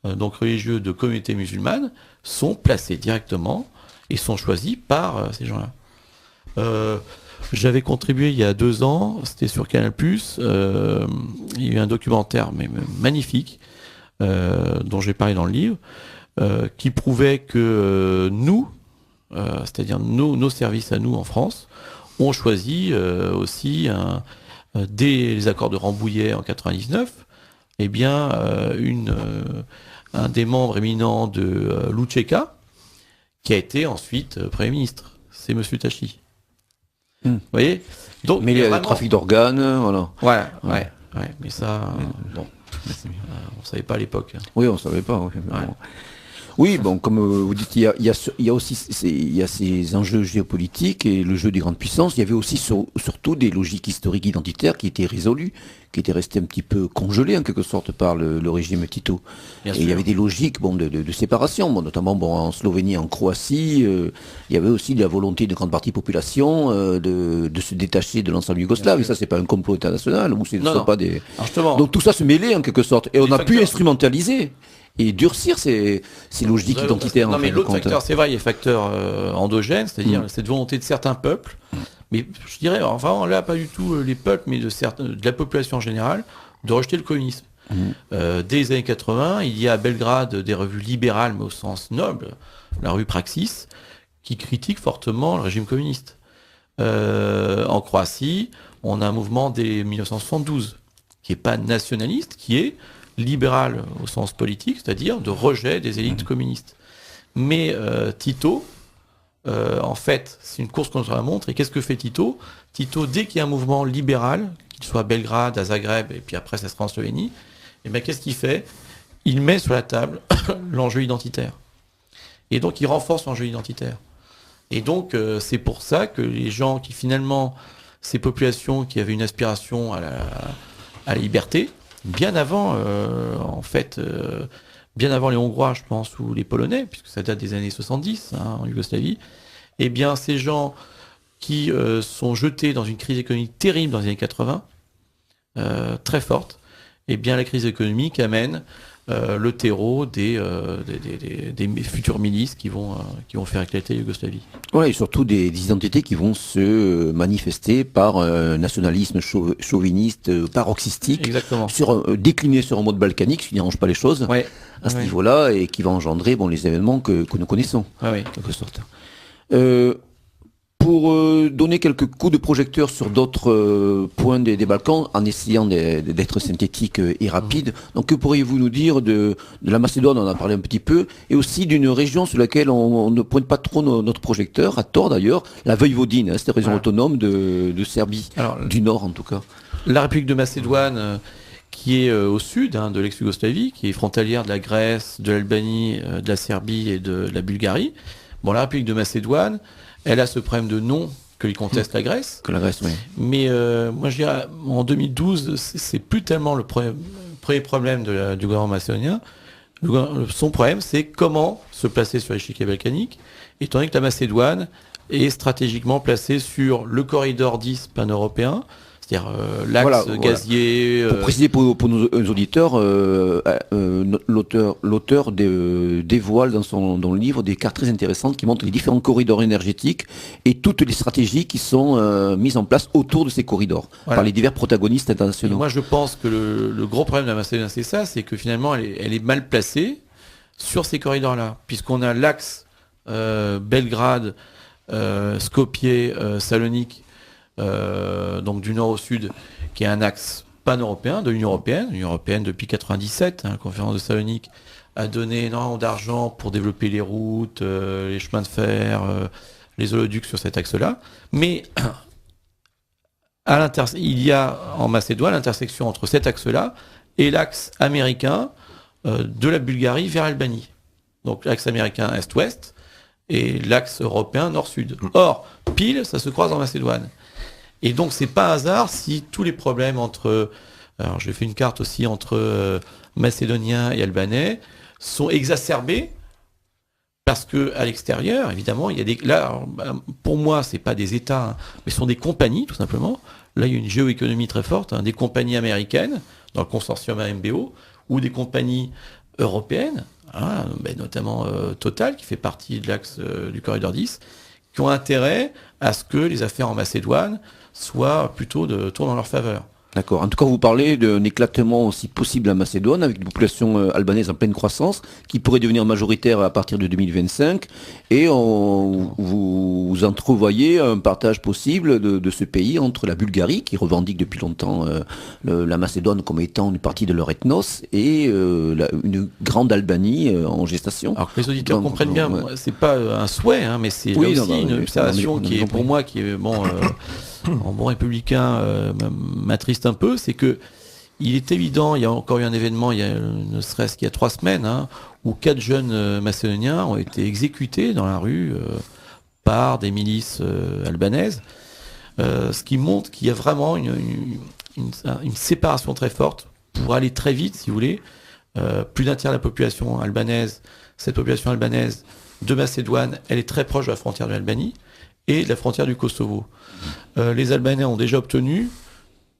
donc religieux de communautés musulmanes, sont placés directement et sont choisis par ces gens-là. J'avais contribué il y a 2 ans, c'était sur Canal+, il y a eu un documentaire magnifique, dont j'ai parlé dans le livre, qui prouvait que nous, c'est-à-dire nos services à nous en France, ont choisi aussi, dès les accords de Rambouillet en 99, un des membres éminents de l'UÇK, qui a été ensuite Premier ministre. C'est M. Tachi. Vous voyez ? Donc, mais il y a le trafic d'organes, voilà. Ouais. Mais ça, on ne savait pas à l'époque. Oui, on ne savait pas. Oui, comme vous dites, il y a aussi ces enjeux géopolitiques et le jeu des grandes puissances. Il y avait aussi surtout des logiques historiques identitaires qui étaient résolues, qui étaient restées un petit peu congelées en quelque sorte par le régime Tito. Et il y avait des logiques de séparation, notamment en Slovénie, en Croatie. Il y avait aussi la volonté de grande partie de la population de se détacher de l'ensemble yougoslave. Et ça, c'est pas un complot international. Pas des... Donc tout ça se mêlait en quelque sorte. Et on a pu instrumentaliser et durcir ces logiques identitaires. Non, mais l'autre facteur, c'est vrai, il y a facteur endogène, c'est-à-dire cette volonté de certains peuples, mais je dirais, enfin là, pas du tout les peuples, mais de la population en général, de rejeter le communisme. Dès les années 80, il y a à Belgrade des revues libérales, mais au sens noble, la revue Praxis, qui critique fortement le régime communiste. En Croatie, on a un mouvement dès 1972, qui n'est pas nationaliste, qui est libéral au sens politique, c'est-à-dire de rejet des élites communistes. Mais Tito, en fait, c'est une course contre la montre. Et qu'est-ce que fait Tito ? Tito, dès qu'il y a un mouvement libéral, qu'il soit à Belgrade, à Zagreb, et puis après ça sera en Slovénie, qu'est-ce qu'il fait ? Il met sur la table l'enjeu identitaire. Et donc il renforce l'enjeu identitaire. Et donc c'est pour ça que les gens qui finalement, ces populations qui avaient une aspiration à la liberté, bien avant, bien avant les Hongrois, je pense, ou les Polonais, puisque ça date des années 70 en Yougoslavie. Eh bien, ces gens qui sont jetés dans une crise économique terrible dans les années 80, très forte, eh bien, la crise économique amène le terreau des futures milices qui vont faire éclater la Yougoslavie. Ouais, et surtout des identités qui vont se manifester par un nationalisme chauviniste paroxystique, décliné sur un mode balkanique, ce qui n'arrange pas les choses à ce niveau-là, et qui va engendrer les événements que nous connaissons, en quelque sorte. Pour donner quelques coups de projecteur sur d'autres points des Balkans, en essayant d'être synthétique et rapide, donc que pourriez-vous nous dire de la Macédoine, on en a parlé un petit peu, et aussi d'une région sur laquelle on ne pointe pas trop notre projecteur, à tort d'ailleurs, la Voïvodine, cette région autonome de Serbie, du Nord en tout cas. La République de Macédoine, qui est au sud de l'ex-Yougoslavie, qui est frontalière de la Grèce, de l'Albanie, de la Serbie et de la Bulgarie. Bon, la République de Macédoine, elle a ce problème de nom que conteste la Grèce. Que la Grèce, oui. Mais moi, je dirais, en 2012, c'est plus tellement le premier problème du gouvernement macédonien. Son problème, c'est comment se placer sur l'échiquier balkanique, étant donné que la Macédoine est stratégiquement placée sur le corridor 10 pan-européen, c'est-à-dire l'axe gazier. Pour préciser pour nos auditeurs, l'auteur dévoile dans le livre des cartes très intéressantes qui montrent les différents corridors énergétiques et toutes les stratégies qui sont mises en place autour de ces corridors par les divers protagonistes internationaux. Et moi, je pense que le gros problème de la Macédoine, c'est ça, c'est que finalement, elle est mal placée sur ces corridors-là, puisqu'on a l'axe Belgrade, Skopje, Salonique, donc du nord au sud, qui est un axe pan-européen de l'Union européenne depuis 97. La conférence de Salonique a donné énormément d'argent pour développer les routes, les chemins de fer, les oléoducs sur cet axe-là. Mais il y a en Macédoine l'intersection entre cet axe-là et l'axe américain de la Bulgarie vers l'Albanie. Donc l'axe américain est-ouest et l'axe européen nord-sud. Or, pile, ça se croise en Macédoine. Et donc, c'est pas un hasard si tous les problèmes alors j'ai fait une carte aussi entre Macédoniens et Albanais, sont exacerbés parce que à l'extérieur, évidemment, il y a là, pour moi, c'est pas des États, mais ce sont des compagnies, tout simplement. Là, il y a une géoéconomie très forte, des compagnies américaines, dans le consortium AMBO, ou des compagnies européennes, notamment Total, qui fait partie de l'axe du corridor 10, qui ont intérêt à ce que les affaires en Macédoine soient plutôt tournent en leur faveur. D'accord. En tout cas, vous parlez d'un éclatement aussi possible en Macédoine, avec une population albanaise en pleine croissance, qui pourrait devenir majoritaire à partir de 2025, et vous entrevoyez un partage possible de ce pays entre la Bulgarie, qui revendique depuis longtemps la Macédoine comme étant une partie de leur ethnos, et une grande Albanie en gestation. Alors que les auditeurs comprennent bien, c'est pas un souhait, mais c'est aussi une observation qui est pour moi, qui est en bon républicain, m'attriste un peu, c'est que il est évident, il y a encore eu un événement, ne serait-ce qu'il y a 3 semaines, où 4 jeunes macédoniens ont été exécutés dans la rue par des milices albanaises, ce qui montre qu'il y a vraiment une séparation très forte pour aller très vite, si vous voulez. Plus d'un tiers de la population albanaise, cette population albanaise de Macédoine, elle est très proche de la frontière de l'Albanie et de la frontière du Kosovo. Les Albanais ont déjà obtenu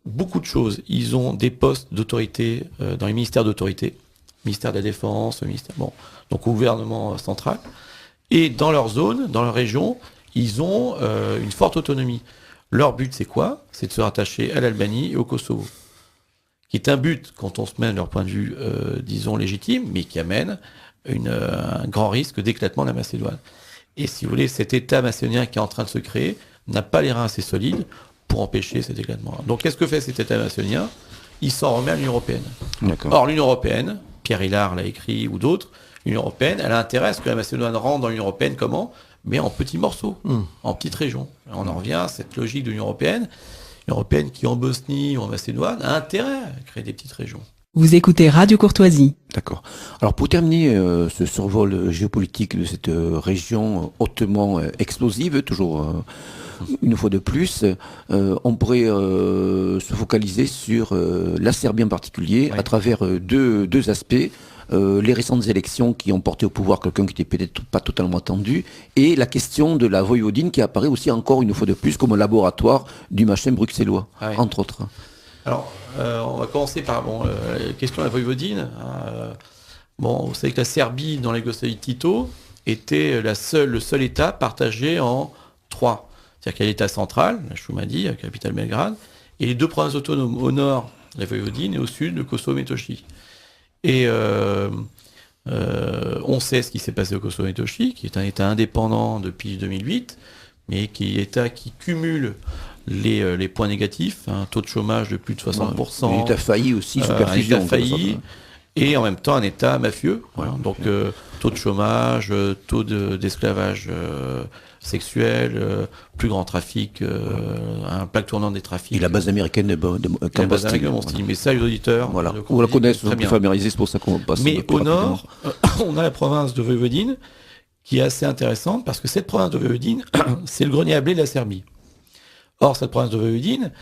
beaucoup de choses. Ils ont des postes d'autorité dans les ministères d'autorité, ministère de la Défense, donc au gouvernement central. Et dans leur zone, dans leur région, ils ont une forte autonomie. Leur but, c'est quoi ? C'est de se rattacher à l'Albanie et au Kosovo. Qui est un but, quand on se met de leur point de vue, disons, légitime, mais qui amène un grand risque d'éclatement de la Macédoine. Et si vous voulez, cet État macédonien qui est en train de se créer n'a pas les reins assez solides pour empêcher cet éclatement. Donc qu'est-ce que fait cet État macédonien ? Il s'en remet à l'Union européenne. D'accord. Or, l'Union européenne, Pierre Hillard l'a écrit, ou d'autres, l'Union européenne, elle a intérêt à ce que la Macédoine rentre dans l'Union européenne, comment ? Mais en petits morceaux, en petites régions. On en revient à cette logique de l'Union européenne qui en Bosnie ou en Macédoine a intérêt à créer des petites régions. Vous écoutez Radio Courtoisie. D'accord. Alors pour terminer ce survol géopolitique de cette région hautement explosive, toujours une fois de plus, on pourrait se focaliser sur la Serbie en particulier, à travers deux aspects. Les récentes élections qui ont porté au pouvoir quelqu'un qui n'était peut-être pas totalement attendu, et la question de la Voïvodine qui apparaît aussi encore une fois de plus comme un laboratoire du machin bruxellois, entre autres. Alors, on va commencer par la question de la Voïvodine. Vous savez que la Serbie, dans la Yougoslavie de Tito, était le seul État partagé en 3. C'est-à-dire qu'il y a l'État central, la Šumadija, la capitale Belgrade, et les 2 provinces autonomes au nord, la Voïvodine, et au sud, le Kosovo-Metohiji. Et on sait ce qui s'est passé au Kosovo-Metohiji, qui est un État indépendant depuis 2008, mais qui est État qui cumule les points négatifs, un taux de chômage de plus de 60%. Un État failli aussi, sous perfusion. Un État failli, et en même temps un État mafieux. Voilà. Donc taux de chômage, taux d'esclavage sexuel, plus grand trafic, un plaque tournante des trafics. Et la base américaine de Cambastil. Mais ça, les auditeurs, on la connaît, sont plus familiarisés, c'est pour ça qu'on passe. Mais au nord, on a la province de Voïvodine, qui est assez intéressante, parce que cette province de Voïvodine, c'est le grenier à blé de la Serbie. Or, cette province de Voïvodine,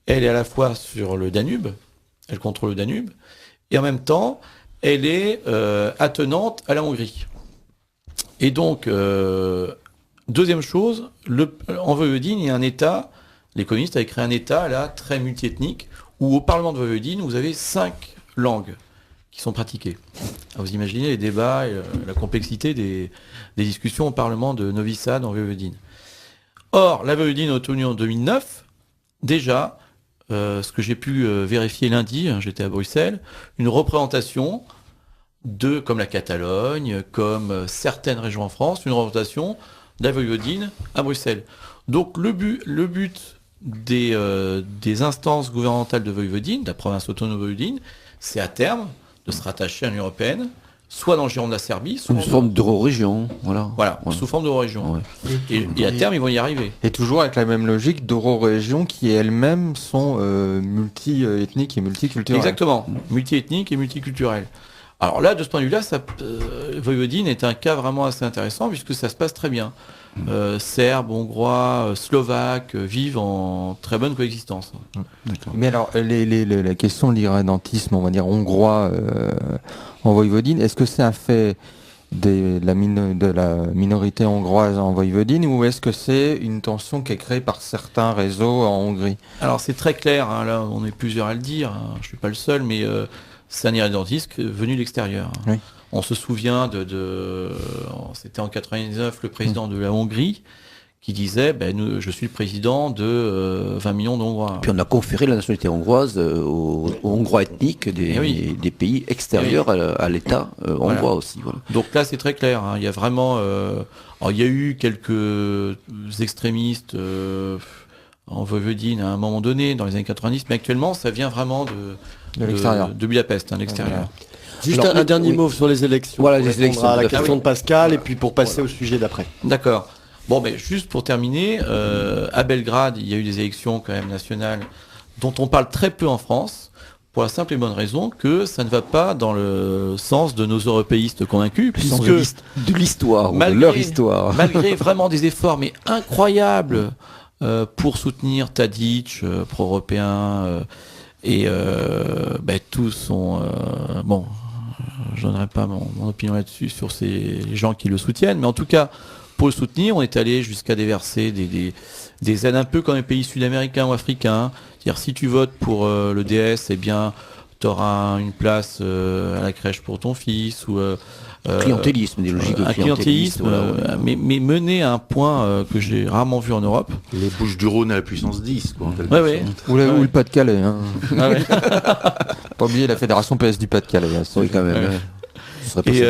elle est à la fois sur le Danube, elle contrôle le Danube, et en même temps, elle est attenante à la Hongrie. Et donc, deuxième chose, en Voïvodine, il y a un État, les communistes avaient créé un État là très multiethnique, où au Parlement de Voïvodine, vous avez 5 langues qui sont pratiquées. Alors, vous imaginez les débats et la complexité des discussions au Parlement de Novi Sad en Voïvodine. Or, la Voïvodine est obtenue en 2009, déjà, ce que j'ai pu vérifier lundi, j'étais à Bruxelles, une représentation comme la Catalogne, comme certaines régions en France, une représentation de la Voïvodine à Bruxelles. Donc le but des instances gouvernementales de Voïvodine, de la province autonome de Voïvodine, c'est à terme de se rattacher à l'Union européenne, soit dans le giron de la Serbie, soit sous forme d'euro-région. Voilà, sous forme d'euro-région. Ouais. Et à terme, ils vont y arriver. Et toujours avec la même logique d'euro-région qui elles-mêmes sont multi-ethniques et multiculturelles. Exactement, multi-ethniques et multiculturelles. Alors là, de ce point de vue-là, Voïvodine est un cas vraiment assez intéressant puisque ça se passe très bien. Serbes, Hongrois, Slovaques vivent en très bonne coexistence. Mais alors, la question de l'irrédentisme, on va dire hongrois en Voïvodine, est-ce que c'est un fait de la minorité hongroise en Voïvodine ou est-ce que c'est une tension qui est créée par certains réseaux en Hongrie? Alors c'est très clair, là on est plusieurs à le dire, je ne suis pas le seul, mais c'est un irrédentisme venu de l'extérieur. Oui. On se souvient c'était en 99 le président de la Hongrie qui disait je suis le président de 20 millions de Hongrois. Puis on a conféré la nationalité hongroise aux Hongrois ethniques des pays extérieurs à l'État hongrois aussi. Voilà. Donc là c'est très clair, il y a vraiment il y a eu quelques extrémistes en Voïvodine à un moment donné dans les années 90, mais actuellement ça vient vraiment de l'extérieur, de Budapest, l'extérieur. Juste un dernier mot sur les élections. Voilà, les élections. À la question de Pascal et puis pour passer au sujet d'après. D'accord. Bon, mais juste pour terminer, à Belgrade, il y a eu des élections quand même nationales dont on parle très peu en France, pour la simple et bonne raison que ça ne va pas dans le sens de nos européistes convaincus, puisque de l'histoire, de leur histoire. Malgré vraiment des efforts mais incroyables pour soutenir Tadić, pro-européen, et tous sont je donnerai pas mon opinion là-dessus sur ces gens qui le soutiennent, mais en tout cas pour le soutenir, on est allé jusqu'à déverser des aides un peu comme les pays sud-américains ou africains. C'est-à-dire si tu votes pour le DS, eh bien tu auras une place à la crèche pour ton fils ou clientélisme, des logiques de clientélisme, mais mené à un point que j'ai rarement vu en Europe. Les Bouches-du-Rhône à la puissance 10, quoi. Ou le Pas-de-Calais. Hein. Pas oublier la fédération PS du Pas-de-Calais. Oui, quand même. Et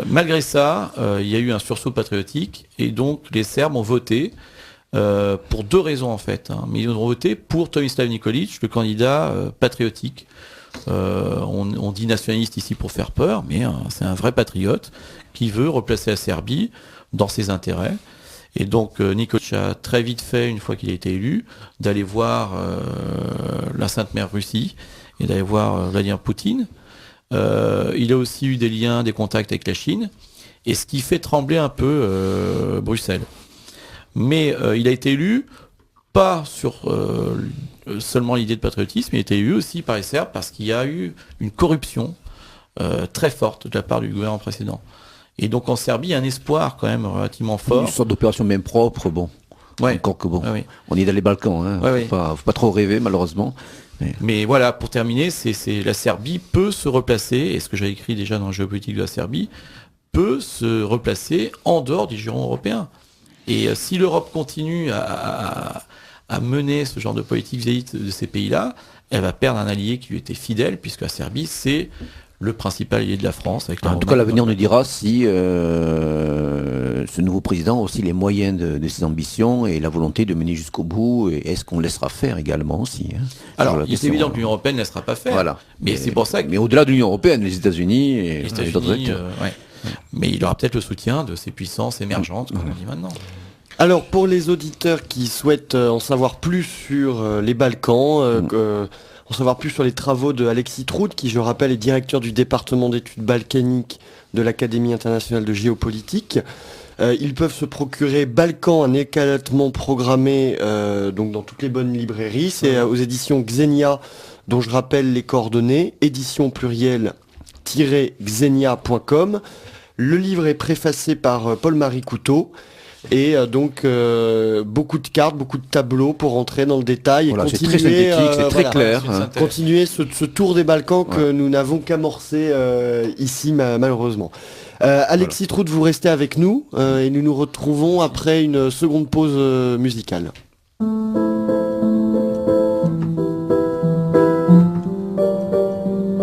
malgré ça, il y a eu un sursaut patriotique et donc les Serbes ont voté pour 2 raisons en fait. Mais ils ont voté pour Tomislav Nikolić, le candidat patriotique. On dit nationaliste ici pour faire peur, mais c'est un vrai patriote qui veut replacer la Serbie dans ses intérêts. Et donc Nikolić a très vite fait, une fois qu'il a été élu, d'aller voir la Sainte Mère Russie et d'aller voir Vladimir Poutine. Il a aussi eu des liens, des contacts avec la Chine, et ce qui fait trembler un peu Bruxelles. Mais il a été élu pas sur seulement l'idée de patriotisme, il a été eu aussi par les Serbes parce qu'il y a eu une corruption très forte de la part du gouvernement précédent. Et donc en Serbie, il y a un espoir quand même relativement fort. Une sorte d'opération même propre, bon. Ouais. Encore que bon. Ouais. On est dans les Balkans, hein. Faut pas trop rêver, malheureusement. Mais voilà, pour terminer, c'est la Serbie peut se replacer, et ce que j'avais écrit déjà dans la géopolitique de la Serbie, peut se replacer en dehors du giron européen. Et si l'Europe continue à mener ce genre de politique vis-à-vis de ces pays-là, elle va perdre un allié qui lui était fidèle, puisque la Serbie, c'est le principal allié de la France. Avec en tout cas, l'avenir nous dira si ce nouveau président a aussi les moyens de ses ambitions et la volonté de mener jusqu'au bout. Et est-ce qu'on laissera faire également aussi, hein. Alors, il est évident que l'Union européenne ne laissera pas faire. Voilà. Mais c'est pour ça que... Mais au-delà de l'Union européenne, les États-Unis et d'autres acteurs. Mais il aura peut-être le soutien de ces puissances émergentes, comme on dit maintenant. Alors, pour les auditeurs qui souhaitent en savoir plus sur les Balkans, en savoir plus sur les travaux de Alexis Troud, qui, je rappelle, est directeur du département d'études balkaniques de l'Académie internationale de géopolitique. Ils peuvent se procurer Balkan, un éclatement programmé donc dans toutes les bonnes librairies. C'est aux éditions Xenia, dont je rappelle les coordonnées, édition pluriel-xenia.com. Le livre est préfacé par Paul-Marie Couteau. Et donc beaucoup de cartes, beaucoup de tableaux pour entrer dans le détail et continuer, c'est très synthétique, c'est très clair. Continuer ce tour des Balkans que nous n'avons qu'amorcé ici malheureusement. Alexis Troud, vous restez avec nous et nous nous retrouvons après une seconde pause musicale.